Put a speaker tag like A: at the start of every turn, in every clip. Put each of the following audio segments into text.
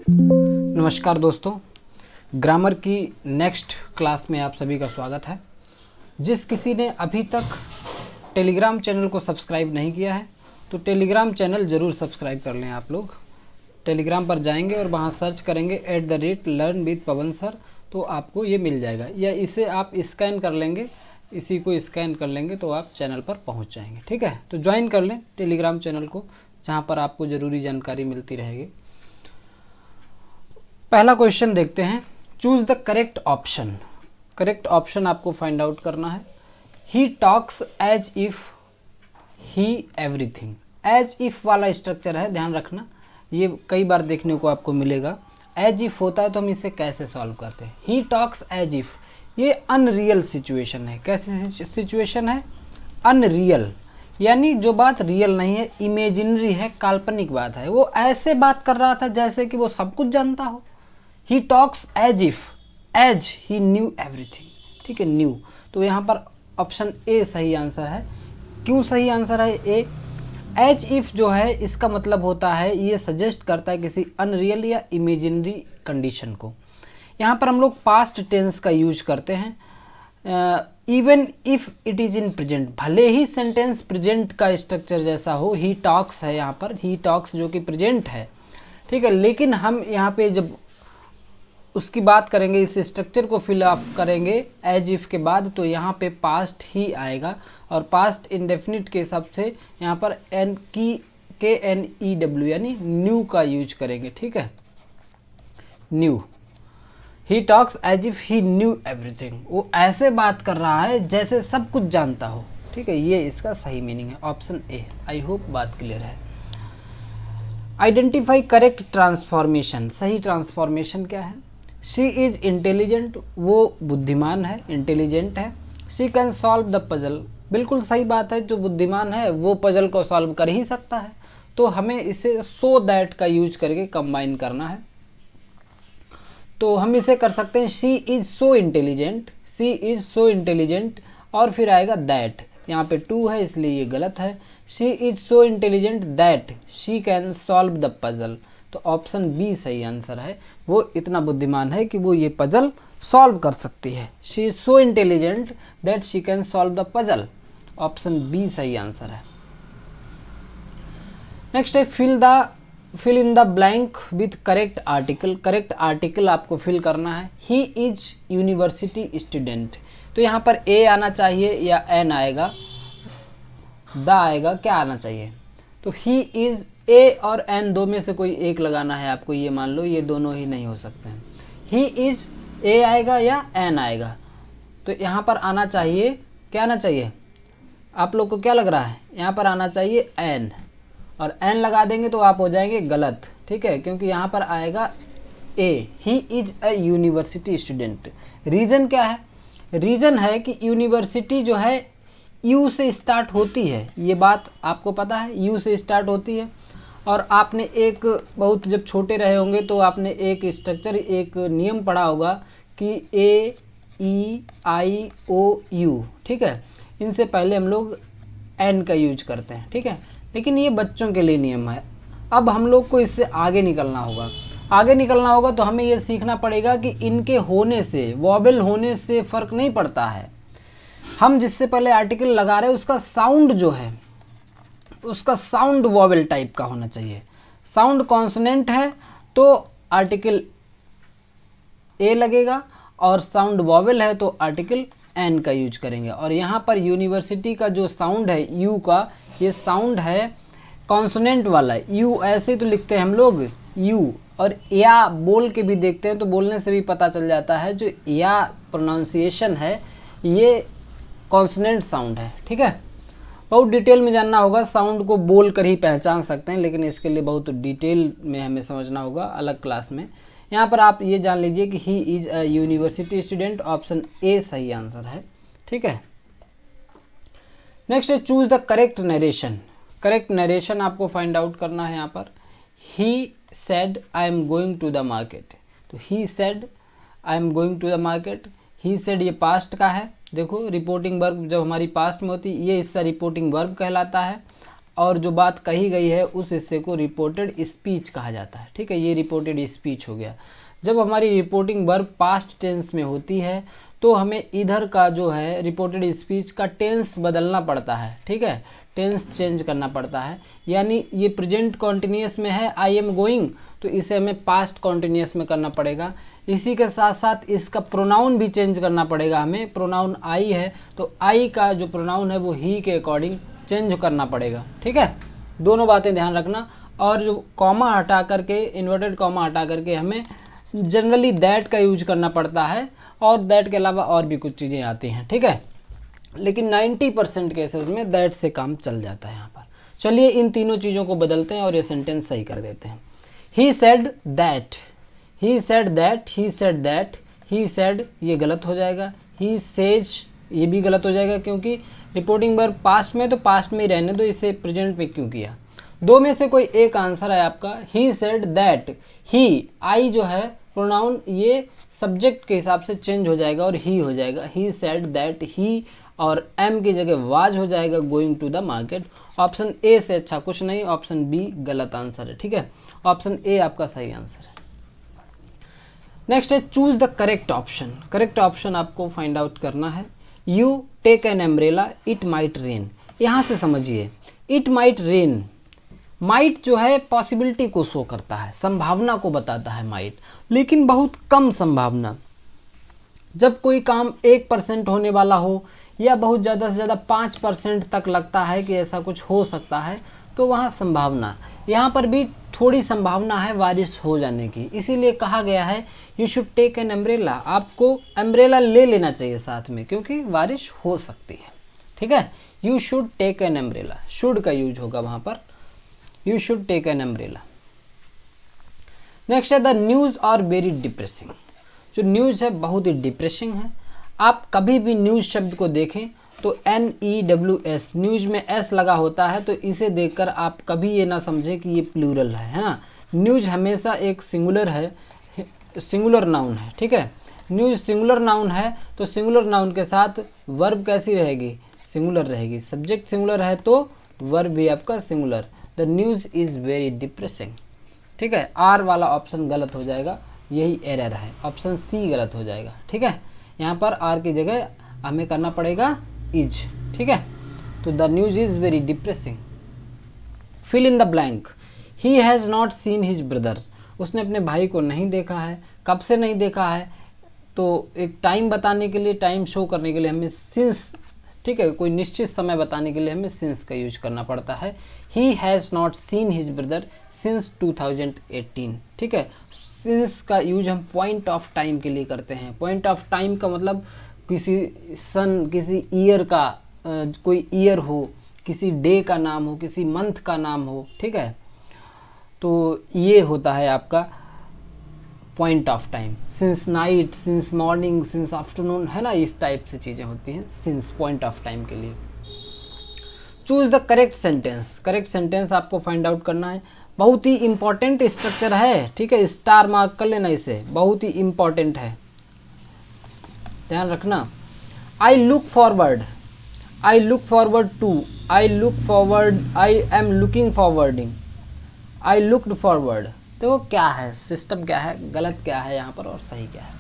A: नमस्कार दोस्तों, ग्रामर की नेक्स्ट क्लास में आप सभी का स्वागत है। जिस किसी ने अभी तक टेलीग्राम चैनल को सब्सक्राइब नहीं किया है तो टेलीग्राम चैनल ज़रूर सब्सक्राइब कर लें। आप लोग टेलीग्राम पर जाएंगे और वहाँ सर्च करेंगे @learn_with_pawan_sir, तो आपको ये मिल जाएगा, या इसे आप स्कैन कर लेंगे, इसी को स्कैन कर लेंगे तो आप चैनल पर पहुँच जाएंगे। ठीक है, तो ज्वाइन कर लें टेलीग्राम चैनल को, जहाँ पर आपको ज़रूरी जानकारी मिलती रहेगी। पहला क्वेश्चन देखते हैं। Choose the correct option. Correct option आपको फाइंड आउट करना है। He talks as if he everything. As if वाला स्ट्रक्चर है, ध्यान रखना, ये कई बार देखने को आपको मिलेगा। एज इफ होता है तो हम इसे कैसे सॉल्व करते हैं? ही टॉक्स एज इफ, ये अनरियल सिचुएशन है। कैसी सिचुएशन है? अनरियल, यानी जो बात रियल नहीं है, इमेजिनरी है, काल्पनिक बात है। वो ऐसे बात कर रहा था जैसे कि वो सब कुछ जानता हो। He talks as if, as he knew everything. ठीक है, न्यू, तो यहाँ पर ऑप्शन ए सही आंसर है। क्यों सही आंसर है ए? एज इफ जो है इसका मतलब होता है, ये सजेस्ट करता है किसी अनरियल या इमेजिनरी कंडीशन को। यहाँ पर हम लोग पास्ट टेंस का यूज करते हैं। Even if it is in present, भले ही सेंटेंस प्रेजेंट का स्ट्रक्चर जैसा हो। ही टॉक्स है यहाँ पर, ही टॉक्स जो कि प्रेजेंट है, ठीक है, लेकिन हम यहाँ पे जब उसकी बात करेंगे, इस स्ट्रक्चर को फिल अप करेंगे एज इफ के बाद, तो यहाँ पे पास्ट ही आएगा। और पास्ट इंडेफिनिट के हिसाब से यहाँ पर KNEW यानी न्यू का यूज करेंगे। ठीक है, knew. He talks as if he knew everything, वो ऐसे बात कर रहा है जैसे सब कुछ जानता हो। ठीक है, ये इसका सही मीनिंग है, ऑप्शन ए। आई होप बात क्लियर है। Identify correct transformation. सही ट्रांसफॉर्मेशन क्या है? शी इज इंटेलिजेंट, वो बुद्धिमान है, इंटेलिजेंट है। She can solve the puzzle, बिल्कुल सही बात है, जो बुद्धिमान है वो पजल को सॉल्व कर ही सकता है। तो हमें इसे सो दैट का यूज करके कंबाइन करना है। तो हम इसे कर सकते हैं, she is so intelligent, she is so intelligent, और फिर आएगा दैट। यहाँ पे टू है इसलिए ये गलत है। She is so intelligent that she can solve the puzzle, तो ऑप्शन बी सही आंसर है। वो इतना बुद्धिमान है कि वो ये पजल सॉल्व कर सकती है। She is so intelligent that she can solve the puzzle, option B सही आंसर है। नेक्स्ट है fill in the blank with correct article. Correct article आपको फिल करना है। ही इज यूनिवर्सिटी स्टूडेंट, तो यहाँ पर ए आना चाहिए या एन आएगा, द आएगा, क्या आना चाहिए? तो ही इज, ए और एन दो में से कोई एक लगाना है आपको, ये मान लो, ये दोनों ही नहीं हो सकते हैं। ही इज, ए आएगा या एन आएगा? तो यहाँ पर आना चाहिए, क्या आना चाहिए? आप लोग को क्या लग रहा है? यहाँ पर आना चाहिए एन, और एन लगा देंगे तो आप हो जाएंगे गलत। ठीक है, क्योंकि यहाँ पर आएगा A. He is a university student. Reason क्या है? रीज़न है कि यूनिवर्सिटी जो है यू से स्टार्ट होती है, ये बात आपको पता है, यू से स्टार्ट होती है। और आपने एक बहुत, जब छोटे रहे होंगे तो आपने एक स्ट्रक्चर, एक नियम पढ़ा होगा कि AEIOU, ठीक है, इनसे पहले हम लोग एन का यूज करते हैं। ठीक है, लेकिन ये बच्चों के लिए नियम है। अब हम लोग को इससे आगे निकलना होगा। आगे निकलना होगा तो हमें ये सीखना पड़ेगा कि इनके होने से, वॉवेल होने से फ़र्क नहीं पड़ता है। हम जिससे पहले आर्टिकल लगा रहे हैं उसका साउंड जो है, उसका साउंड वॉवेल टाइप का होना चाहिए। साउंड कॉन्सोनेंट है तो आर्टिकल ए लगेगा, और साउंड वॉवेल है तो आर्टिकल एन का यूज करेंगे। और यहाँ पर यूनिवर्सिटी का जो साउंड है यू का, ये साउंड है कॉन्सोनेंट वाला। यू ऐसे तो लिखते हैं हम लोग यू, और या बोल के भी देखते हैं तो बोलने से भी पता चल जाता है जो या प्रोनाउंसिएशन है ये कॉन्सोनेंट साउंड है। ठीक है, बहुत डिटेल में जानना होगा, साउंड को बोल कर ही पहचान सकते हैं, लेकिन इसके लिए बहुत डिटेल में हमें समझना होगा अलग क्लास में। यहाँ पर आप ये जान लीजिए कि he is a university student, option A सही आंसर है। ठीक है, नेक्स्ट है choose the correct narration. Correct narration आपको फाइंड आउट करना है। यहाँ पर he said I am going to the market, तो he said I am going to the market. He said ये पास्ट का है, देखो रिपोर्टिंग वर्ब जब हमारी पास्ट में होती है ये इसका रिपोर्टिंग वर्ब कहलाता है। और जो बात कही गई है उस हिस्से को रिपोर्टेड स्पीच कहा जाता है। ठीक है, ये रिपोर्टेड स्पीच हो गया। जब हमारी रिपोर्टिंग वर्ब पास्ट टेंस में होती है तो हमें इधर का जो है रिपोर्टेड स्पीच का टेंस बदलना पड़ता है। ठीक है, टेंस चेंज करना पड़ता है, यानी ये प्रेजेंट कॉन्टिन्यूस में है आई एम गोइंग, तो इसे हमें पास्ट कॉन्टिन्यूस में करना पड़ेगा। इसी के साथ साथ इसका प्रोनाउन भी चेंज करना पड़ेगा हमें। प्रोनाउन आई है तो आई का जो प्रोनाउन है वो ही के अकॉर्डिंग चेंज करना पड़ेगा। ठीक है, दोनों बातें ध्यान रखना। और जो कॉमा हटा करके, इन्वर्टेड कॉमा हटा करके हमें जनरली दैट का यूज करना पड़ता है, और दैट के अलावा और भी कुछ चीज़ें आती हैं। ठीक है, लेकिन 90% केसेस में दैट से काम चल जाता है यहाँ पर। चलिए इन तीनों चीज़ों को बदलते हैं और ये सेंटेंस सही कर देते हैं। He said that, he said that, he said that, he said ये गलत हो जाएगा। ही सेज ये भी गलत हो जाएगा, क्योंकि रिपोर्टिंग वर्ब पास्ट में तो पास्ट में ही रहने दो, इसे प्रेजेंट में क्यों किया। दो में से कोई एक आंसर है आपका। ही सेड दैट, ही आई जो है प्रोनाउन ये सब्जेक्ट के हिसाब से चेंज हो जाएगा और ही हो जाएगा। ही सेड दैट ही, और एम की जगह वाज हो जाएगा going to the market. Option A से अच्छा कुछ नहीं, ऑप्शन बी गलत आंसर है। ठीक है, ऑप्शन ए आपका सही आंसर है। नेक्स्ट है choose the correct option. Correct option आपको फाइंड आउट करना है। You take an umbrella, it might rain. यहाँ से समझिए, इट माइट रेन, माइट जो है पॉसिबिलिटी को शो करता है, संभावना को बताता है माइट, लेकिन बहुत कम संभावना। जब कोई काम 1% होने वाला हो या बहुत ज़्यादा से ज़्यादा 5% तक लगता है कि ऐसा कुछ हो सकता है, तो वहाँ संभावना। यहाँ पर भी थोड़ी संभावना है बारिश हो जाने की, इसीलिए कहा गया है you should take an umbrella. आपको अम्ब्रेला ले लेना चाहिए साथ में, क्योंकि बारिश हो सकती है। ठीक है, you should take an umbrella, should का यूज होगा वहाँ पर, you should take an umbrella. Next है the news are very depressing. जो न्यूज़ है बहुत ही डिप्रेसिंग है। आप कभी भी न्यूज़ शब्द को देखें तो NEWS, न्यूज़ में S लगा होता है, तो इसे देखकर आप कभी ये ना समझें कि ये प्लूरल है ना। न्यूज़ हमेशा एक सिंगुलर है, सिंगुलर नाउन है। ठीक है, न्यूज़ सिंगुलर नाउन है तो सिंगुलर नाउन के साथ वर्ब कैसी रहेगी, सिंगुलर रहेगी। सब्जेक्ट सिंगुलर है तो वर्ब भी आपका singular. The news is very depressing. ठीक है, आर वाला ऑप्शन गलत हो जाएगा, यही एरर है, ऑप्शन सी गलत हो जाएगा। ठीक है, यहाँ पर आर की जगह हमें करना पड़ेगा इज। ठीक है, तो the news is very depressing. Fill in the blank. He has not seen his brother, उसने अपने भाई को नहीं देखा है। कब से नहीं देखा है, तो एक टाइम बताने के लिए, टाइम शो करने के लिए हमें सिंस, ठीक है, कोई निश्चित समय बताने के लिए हमें सिंस का यूज करना पड़ता है। ही has not seen his brother since 2018। ठीक है, सिंस का यूज हम पॉइंट ऑफ टाइम के लिए करते हैं। पॉइंट ऑफ टाइम का मतलब किसी सन, किसी ईयर का, कोई ईयर हो, किसी डे का नाम हो, किसी मंथ का नाम हो। ठीक है, तो ये होता है आपका point of time. Since night, since morning, since afternoon, है ना, इस टाइप से चीज़ें होती हैं सिंस पॉइंट ऑफ टाइम के लिए। Choose the correct sentence. Correct sentence आपको फाइंड आउट करना है। बहुत ही इंपॉर्टेंट स्ट्रक्चर है। ठीक है, स्टार मार्क कर लेना इसे, बहुत ही इंपॉर्टेंट है, ध्यान रखना। I look forward, I look forward to, I look forward, I am looking forwarding, I looked forward. देखो क्या है सिस्टम, क्या है गलत, क्या है यहाँ पर और सही क्या है।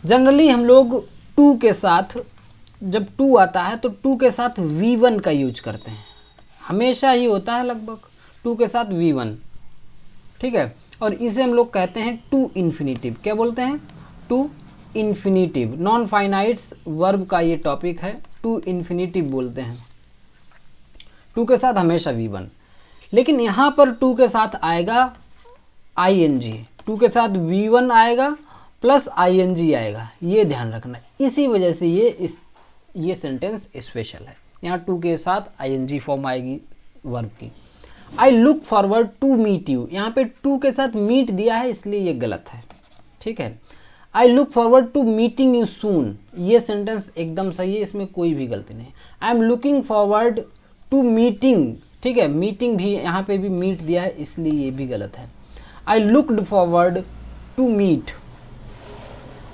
A: जनरली हम लोग टू के साथ, जब टू आता है तो टू के साथ V1 का यूज करते हैं, हमेशा ही होता है लगभग टू के साथ V1। ठीक है, और इसे हम लोग कहते हैं टू इन्फिनिटिव। क्या बोलते हैं, to infinitive. Non finites verb का ये टॉपिक है, टू इन्फिनिटिव बोलते हैं। टू के साथ हमेशा V1, लेकिन यहाँ पर टू के साथ आएगा ING, टू के साथ V1 आएगा प्लस ING आएगा, ये ध्यान रखना। इसी वजह से ये सेंटेंस स्पेशल है। यहाँ टू के साथ ING फॉर्म आएगी वर्ब की। I look forward to meet you, यहाँ पे टू के साथ मीट दिया है इसलिए ये गलत है। ठीक है, I look forward to meeting you soon, ये सेंटेंस एकदम सही है, इसमें कोई भी गलती नहीं। I am looking forward to meeting, ठीक है, मीटिंग भी यहाँ पे भी मीट दिया है इसलिए ये भी गलत है। I looked forward to meet,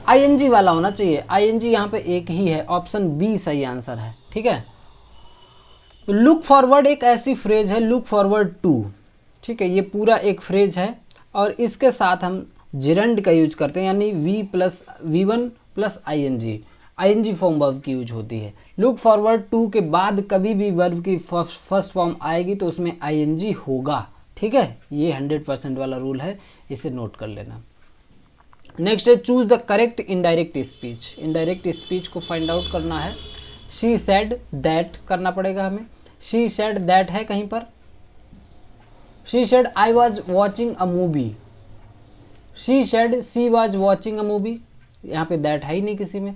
A: ING वाला होना चाहिए। ING यहाँ पे एक ही है, ऑप्शन बी सही आंसर है। ठीक है, लुक फॉरवर्ड एक ऐसी फ्रेज है, लुक फॉरवर्ड टू, ठीक है, ये पूरा एक फ्रेज है और इसके साथ हम जिरंड का यूज करते हैं, यानी V+V1 plus ING form verb की यूज होती है। लुक फॉरवर्ड टू के बाद कभी भी वर्ब की फर्स्ट फॉर्म आएगी तो उसमें आईएनजी होगा, ठीक है, ये 100% वाला रूल है, इसे नोट कर लेना। नेक्स्ट है choose the correct indirect speech. Indirect speech को फाइंड आउट करना है। शी सेड दैट करना पड़ेगा हमें। शी सेड दैट है कहीं पर। She said I was watching a movie. She said she was watching a movie, यहाँ पे दैट है ही नहीं किसी में।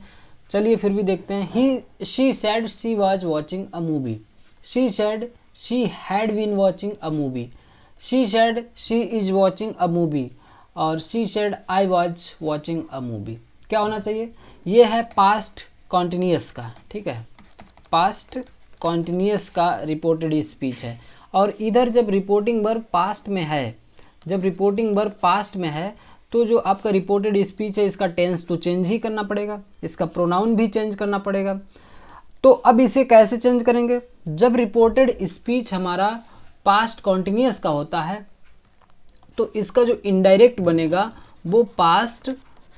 A: चलिए फिर भी देखते हैं। He she said she was watching a movie. She said she had been watching a movie. She said she is watching a movie और she said I was watching a movie. क्या होना चाहिए? ये है पास्ट कॉन्टिन्यूस का, ठीक है, past continuous का रिपोर्टेड स्पीच है। और इधर जब रिपोर्टिंग वर्ब पास्ट में है, जब रिपोर्टिंग वर्ब पास्ट में है तो जो आपका रिपोर्टेड स्पीच है इसका टेंस तो चेंज ही करना पड़ेगा, इसका प्रोनाउन भी चेंज करना पड़ेगा। तो अब इसे कैसे चेंज करेंगे? जब रिपोर्टेड स्पीच हमारा पास्ट कॉन्टिन्यूस का होता है तो इसका जो इनडायरेक्ट बनेगा वो पास्ट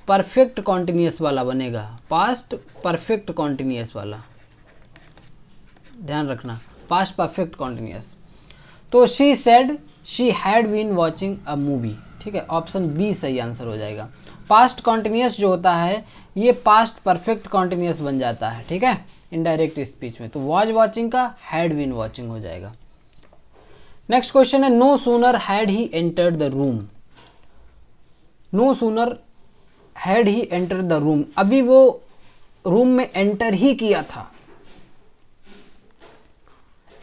A: परफेक्ट कॉन्टिन्यूस वाला बनेगा, पास्ट परफेक्ट कॉन्टिन्यूस वाला, ध्यान रखना, पास्ट परफेक्ट कॉन्टिन्यूस। तो she said she had been watching a movie, ठीक है, ऑप्शन बी सही आंसर हो जाएगा। पास्ट कॉन्टिन्यूस जो होता है ये पास्ट परफेक्ट कॉन्टिन्यूस बन जाता है, ठीक है, इनडायरेक्ट स्पीच में। तो वॉज वॉचिंग का हैड बीन वॉचिंग हो जाएगा। नेक्स्ट क्वेश्चन है no sooner had he entered the room. No sooner had he entered the room, अभी वो रूम में एंटर ही किया था।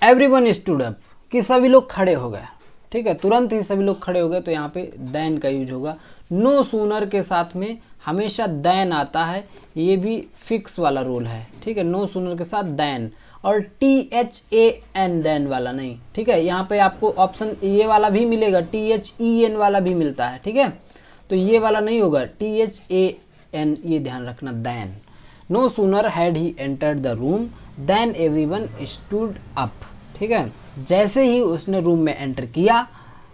A: एवरीवन स्टूड अप, कि सभी लोग खड़े हो गए, ठीक है, तुरंत ही सभी लोग खड़े हो गए, तो यहाँ पे देन का यूज होगा। नो सूनर के साथ में हमेशा देन आता है, ये भी फिक्स वाला रूल है, ठीक है, नो सूनर के साथ देन, और THAN देन वाला नहीं, ठीक है। यहाँ पे आपको ऑप्शन ये वाला भी मिलेगा, THEN वाला भी मिलता है, ठीक है, तो ये वाला नहीं होगा, THAN, ये ध्यान रखना, than. No sooner had he entered the room than everyone stood up, ठीक है, जैसे ही उसने रूम में एंटर किया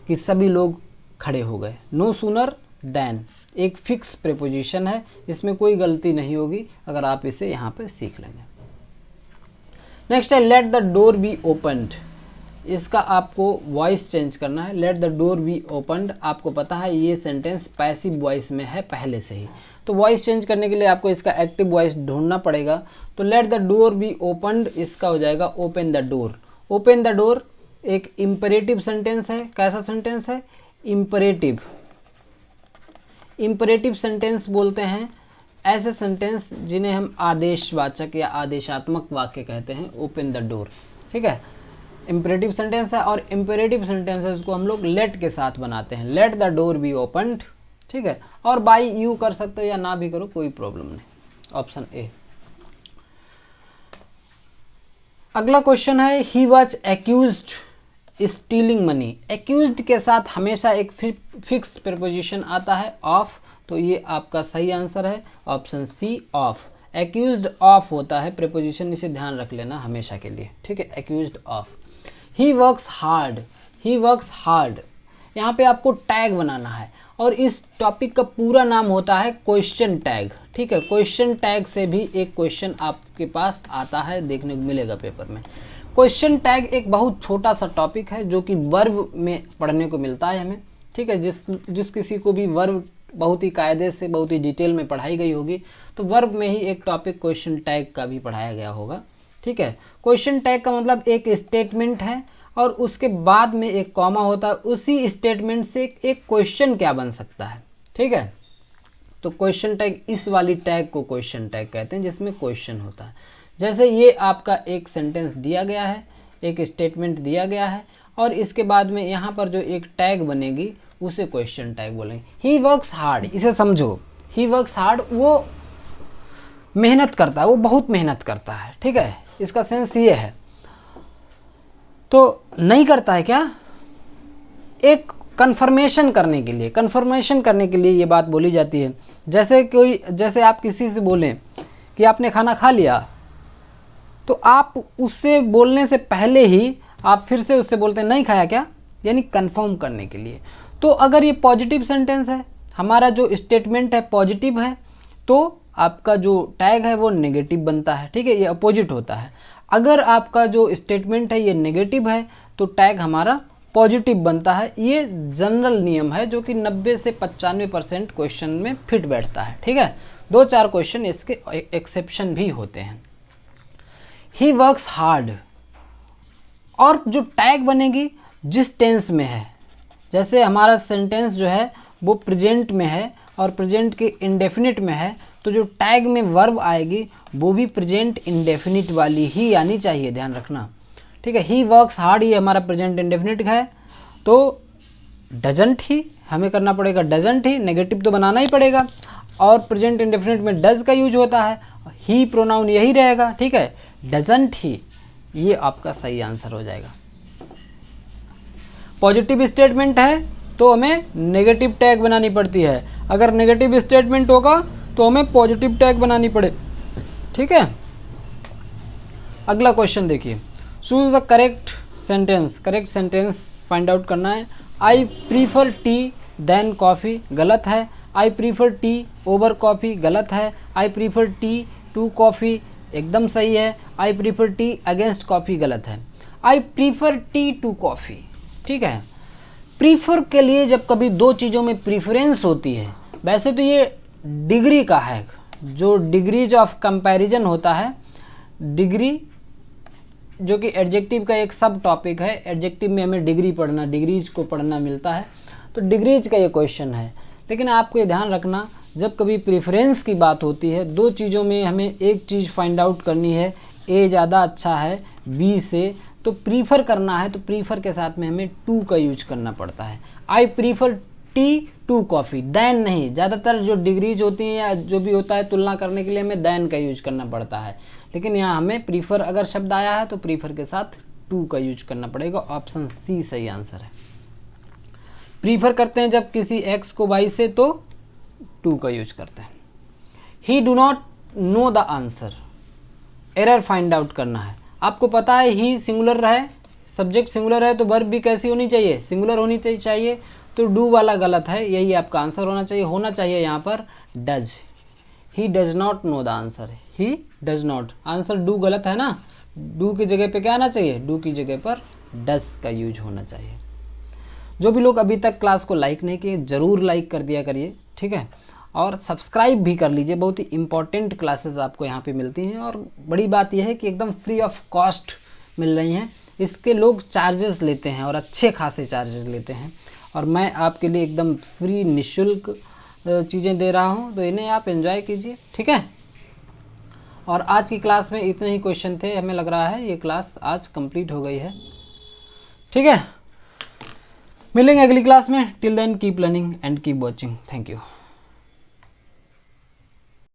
A: कि सभी लोग खड़े हो गए। नो सूनर देन एक फिक्स प्रीपोजिशन है, इसमें कोई गलती नहीं होगी अगर आप इसे यहाँ पे सीख लेंगे। नेक्स्ट है let the door be opened. इसका आपको वॉइस चेंज करना है। Let the door be opened, आपको पता है ये सेंटेंस पैसिव वॉइस में है पहले से ही, तो वॉइस चेंज करने के लिए आपको इसका एक्टिव वॉइस ढूंढना पड़ेगा। तो let the door be opened इसका हो जाएगा open the door. Open the door एक इम्परेटिव सेंटेंस है। कैसा सेंटेंस है? इम्परेटिव। इम्परेटिव सेंटेंस बोलते हैं ऐसे सेंटेंस जिन्हें हम आदेशवाचक या आदेशात्मक वाक्य कहते हैं। ओपन द डोर, ठीक है, इम्परेटिव सेंटेंस है। और इम्परेटिव सेंटेंसेस को हम लोग लेट के साथ बनाते हैं। Let the door be opened, ठीक है, और बाई यू कर सकते हो या ना भी करो, कोई प्रॉब्लम नहीं। Option A. अगला क्वेश्चन है he was accused stealing money. Accused के साथ हमेशा एक फिक्स्ड प्रीपोजिशन आता है ऑफ, तो ये आपका सही आंसर है option C of. Accused of होता है प्रीपोजिशन, इसे ध्यान रख लेना हमेशा के लिए, ठीक है, accused of. He works hard, he works hard, यहाँ पे आपको टैग बनाना है और इस टॉपिक का पूरा नाम होता है क्वेश्चन टैग, ठीक है। क्वेश्चन टैग से भी एक क्वेश्चन आपके पास आता है, देखने को मिलेगा पेपर में। क्वेश्चन टैग एक बहुत छोटा सा टॉपिक है जो कि वर्ब में पढ़ने को मिलता है हमें, ठीक है। जिस किसी को भी वर्ब बहुत ही कायदे से बहुत ही डिटेल में पढ़ाई गई होगी तो वर्ब में ही एक टॉपिक क्वेश्चन टैग का भी पढ़ाया गया होगा, ठीक है। क्वेश्चन टैग का मतलब एक स्टेटमेंट है और उसके बाद में एक कॉमा होता है, उसी स्टेटमेंट से एक क्वेश्चन क्या बन सकता है, ठीक है। तो क्वेश्चन टैग, इस वाली टैग को क्वेश्चन टैग कहते हैं जिसमें क्वेश्चन होता है। जैसे ये आपका एक सेंटेंस दिया गया है, एक स्टेटमेंट दिया गया है और इसके बाद में यहाँ पर जो एक टैग बनेगी उसे क्वेश्चन टैग बोलेंगे। ही वर्क्स हार्ड, इसे समझो, ही वर्क्स हार्ड, वो मेहनत करता है, वो बहुत मेहनत करता है, ठीक है, इसका सेंस ये है। तो नहीं करता है क्या? एक कन्फर्मेशन करने के लिए, कन्फर्मेशन करने के लिए ये बात बोली जाती है। जैसे आप किसी से बोलें कि आपने खाना खा लिया, तो आप उससे बोलने से पहले ही आप फिर से उससे बोलते हैं नहीं खाया क्या, यानी कंफर्म करने के लिए। तो अगर ये पॉजिटिव सेंटेंस है, हमारा जो स्टेटमेंट है पॉजिटिव है, तो आपका जो टैग है वो नेगेटिव बनता है, ठीक है, ये अपोजिट होता है। अगर आपका जो स्टेटमेंट है ये नेगेटिव है तो टैग हमारा पॉजिटिव बनता है। ये जनरल नियम है जो कि 90 से 95% क्वेश्चन में फिट बैठता है, ठीक है। 2-4 क्वेश्चन इसके एक्सेप्शन भी होते हैं। ही वर्क्स हार्ड, और जो टैग बनेगी जिस टेंस में है, जैसे हमारा सेंटेंस जो है वो प्रेजेंट में है और प्रेजेंट के इंडेफिनिट में है, तो जो टैग में वर्ब आएगी वो भी प्रेजेंट इंडेफिनिट वाली ही आनी चाहिए, ध्यान रखना, ठीक है। ही वर्क्स हार्ड, ये हमारा प्रेजेंट इंडेफिनिट है, तो डजंट ही हमें करना पड़ेगा, डजंट ही नेगेटिव तो बनाना ही पड़ेगा, और प्रेजेंट इंडेफिनिट में डज का यूज होता है, ही प्रोनाउन यही रहेगा, ठीक है, डजंट ही, ये आपका सही आंसर हो जाएगा। पॉजिटिव स्टेटमेंट है तो हमें नेगेटिव टैग बनानी पड़ती है, अगर नेगेटिव स्टेटमेंट होगा तो हमें पॉजिटिव टैग बनानी पड़े, ठीक है। अगला क्वेश्चन देखिए, choose the correct sentence, correct sentence find out करना है। I prefer tea than coffee, गलत है। I prefer tea over coffee, गलत है। I prefer tea to coffee, एकदम सही है। I prefer tea against coffee, गलत है। I prefer tea to coffee, ठीक है। प्रीफर के लिए जब कभी दो चीज़ों में प्रीफरेंस होती है, वैसे तो ये डिग्री का है, जो डिग्रीज ऑफ कंपैरिजन होता है, डिग्री जो कि एडजेक्टिव का एक सब टॉपिक है, एडजेक्टिव में हमें डिग्री पढ़ना, डिग्रीज को पढ़ना मिलता है, तो डिग्रीज का ये क्वेश्चन है। लेकिन आपको ये ध्यान रखना, जब कभी प्रेफरेंस की बात होती है, दो चीज़ों में हमें एक चीज़ फाइंड आउट करनी है, ए ज़्यादा अच्छा है बी से, तो प्रीफर करना है, तो प्रीफर के साथ में हमें टू का यूज करना पड़ता है। I prefer tea to coffee, than नहीं, ज़्यादातर जो डिग्रीज होती हैं या जो भी होता है तुलना करने के लिए हमें दैन का यूज करना पड़ता है, लेकिन यहाँ हमें प्रीफर अगर शब्द आया है तो प्रीफर के साथ टू का यूज करना पड़ेगा। ऑप्शन सी सही आंसर है। प्रीफर करते हैं जब किसी एक्स को वाई से, तो टू का यूज करते हैं। ही do not know the answer, error find out करना है। आपको पता है ही सिंगुलर है, सब्जेक्ट सिंगुलर है, तो वर्ब भी कैसी होनी चाहिए, सिंगुलर होनी चाहिए, तो डू वाला गलत है, यही आपका आंसर होना चाहिए यहाँ पर does. He does not know the answer, he does not, answer do गलत है ना, डू की जगह पे क्या आना चाहिए, डू की जगह पर डज का यूज होना चाहिए। जो भी लोग अभी तक क्लास को लाइक नहीं किए, ज़रूर लाइक कर दिया करिए, ठीक है, और सब्सक्राइब भी कर लीजिए, बहुत ही इंपॉर्टेंट क्लासेस आपको यहाँ पे मिलती हैं, और बड़ी बात यह है कि एकदम फ्री ऑफ कॉस्ट मिल रही हैं। इसके लोग चार्जेस लेते हैं और अच्छे खासे चार्जेस लेते हैं, और मैं आपके लिए एकदम फ्री निःशुल्क चीज़ें दे रहा हूँ, तो इन्हें आप एंजॉय कीजिए, ठीक है। और आज की क्लास में इतने ही क्वेश्चन थे, हमें लग रहा है ये क्लास आज कंप्लीट हो गई है, ठीक है। मिलेंगे अगली क्लास में, till then keep learning and keep watching, thank you.